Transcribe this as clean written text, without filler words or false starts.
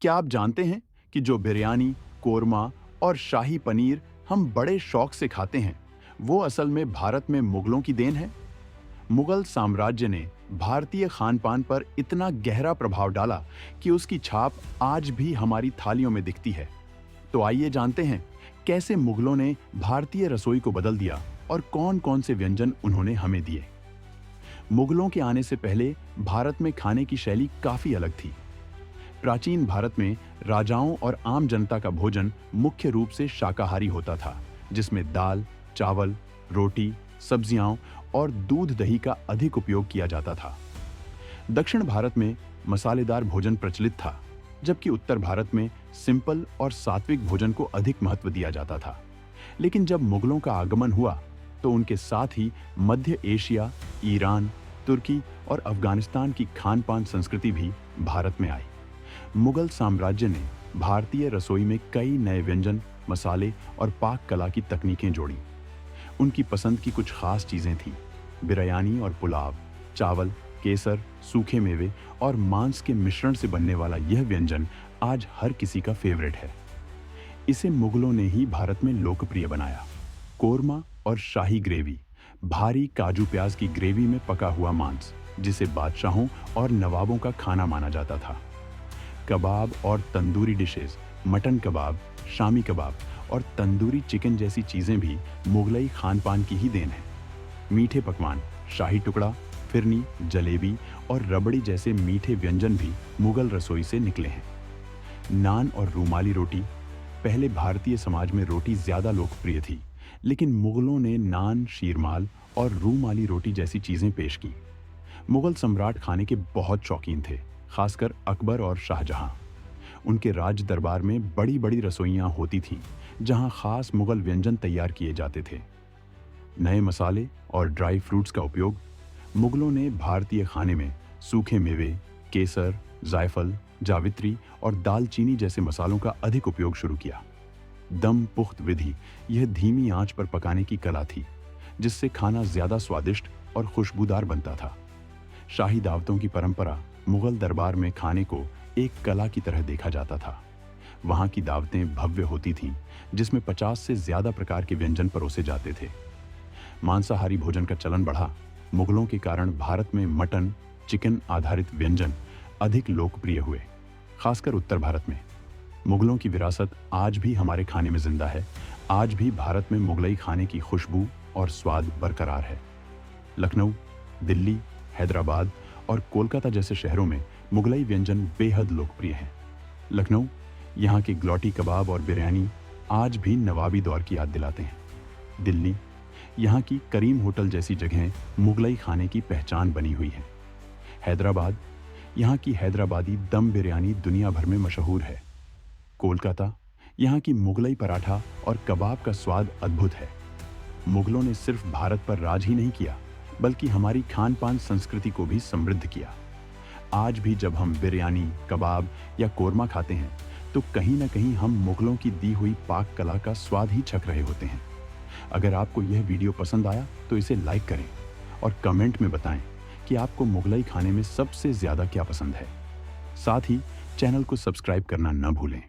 क्या आप जानते हैं कि जो बिरयानी, कोरमा और शाही पनीर हम बड़े शौक से खाते हैं, वो असल में भारत में मुगलों की देन है? मुगल साम्राज्य ने भारतीय खान-पान पर इतना गहरा प्रभाव डाला कि उसकी छाप आज भी हमारी थालियों में दिखती है। तो आइए जानते हैं कैसे मुगलों ने भारतीय रसोई को बदल दिया और कौन-कौन से व्यंजन उन्होंने हमें दिए। मुगलों के आने से पहले भारत में खाने की शैली काफी अलग थी। प्राचीन भारत में राजाओं और आम जनता का भोजन मुख्य रूप से शाकाहारी होता था, जिसमें दाल, चावल, रोटी, सब्जियां और दूध दही का अधिक उपयोग किया जाता था। दक्षिण भारत में मसालेदार भोजन प्रचलित था, जबकि उत्तर भारत में सिंपल और सात्विक भोजन को अधिक महत्व दिया जाता था। लेकिन जब मुगलों का आगमन हुआ, तो उनके साथ ही मध्य एशिया, ईरान, तुर्की और अफगानिस्तान की खान-पान संस्कृति भी भारत में आई। मुगल साम्राज्य ने भारतीय रसोई में कई नए व्यंजन, मसाले और पाक कला की तकनीकें जोड़ी। उनकी पसंद की कुछ खास चीजें थीं। बिरयानी और पुलाव, चावल, केसर, सूखे मेवे और मांस के मिश्रण से बनने वाला यह व्यंजन आज हर किसी का फेवरेट है। इसे मुगलों ने ही भारत में लोकप्रिय बनाया। कोरमा और शाही ग्रेवी, भारी काजू प्याज की ग्रेवी में पका हुआ मांस, जिसे बादशाहों और नवाबों का खाना माना जाता था। कबाब और तंदूरी डिशेस, मटन कबाब, शामी कबाब और तंदूरी चिकन जैसी चीजें भी मुगलई खान-पान की ही देन है। मीठे पकवान, शाही टुकड़ा, फिरनी, जलेबी और रबड़ी जैसे मीठे व्यंजन भी मुगल रसोई से निकले हैं। नान और रूमाली रोटी, पहले भारतीय समाज में रोटी ज्यादा लोकप्रिय थी, लेकिन मुगलों ने नान, शीरमाल और रूमाली रोटी जैसी चीजें पेश की। मुगल सम्राट खाने के बहुत शौकीन थे, खासकर अकबर और शाहजहां। उनके राज दरबार में बड़ी बड़ी रसोइयां होती थीं, जहां खास मुगल व्यंजन तैयार किए जाते थे। नए मसाले और ड्राई फ्रूट्स का उपयोग, मुगलों ने भारतीय खाने में सूखे मेवे, केसर, जायफल, जावित्री और दालचीनी जैसे मसालों का अधिक उपयोग शुरू किया। दम पुख्त विधि, यह धीमी आंच पर पकाने की कला थी, जिससे खाना ज्यादा स्वादिष्ट और खुशबूदार बनता था। शाही दावतों की परंपरा, मुगल दरबार में खाने को एक कला की तरह देखा जाता था। वहां की दावतें भव्य होती थीं, जिसमें 50 से ज्यादा प्रकार के व्यंजन परोसे जाते थे। मांसाहारी भोजन का चलन बढ़ा। मुगलों के कारण भारत में मटन, चिकन आधारित व्यंजन अधिक लोकप्रिय हुए, खासकर उत्तर भारत में। मुगलों की विरासत आज भी हमारे खाने में जिंदा है। आज भी भारत में मुगलई खाने की खुशबू और स्वाद बरकरार है। लखनऊ, दिल्ली, हैदराबाद और कोलकाता जैसे शहरों में मुगलई व्यंजन बेहद लोकप्रिय हैं। लखनऊ, यहाँ के ग्लॉटी कबाब और बिरयानी आज भी नवाबी दौर की याद दिलाते हैं। दिल्ली, यहाँ की करीम होटल जैसी जगहें मुगलई खाने की पहचान बनी हुई है। हैदराबाद, यहाँ की हैदराबादी दम बिरयानी दुनिया भर में मशहूर है। कोलकाता, यहाँ की मुगलई पराठा और कबाब का स्वाद अद्भुत है। मुगलों ने सिर्फ भारत पर राज ही नहीं किया, बल्कि हमारी खान-पान संस्कृति को भी समृद्ध किया। आज भी जब हम बिरयानी, कबाब या कोरमा खाते हैं, तो कहीं ना कहीं हम मुगलों की दी हुई पाक कला का स्वाद ही चख रहे होते हैं। अगर आपको यह वीडियो पसंद आया तो इसे लाइक करें और कमेंट में बताएं कि आपको मुगलई खाने में सबसे ज्यादा क्या पसंद है। साथ ही चैनल को सब्सक्राइब करना न भूलें।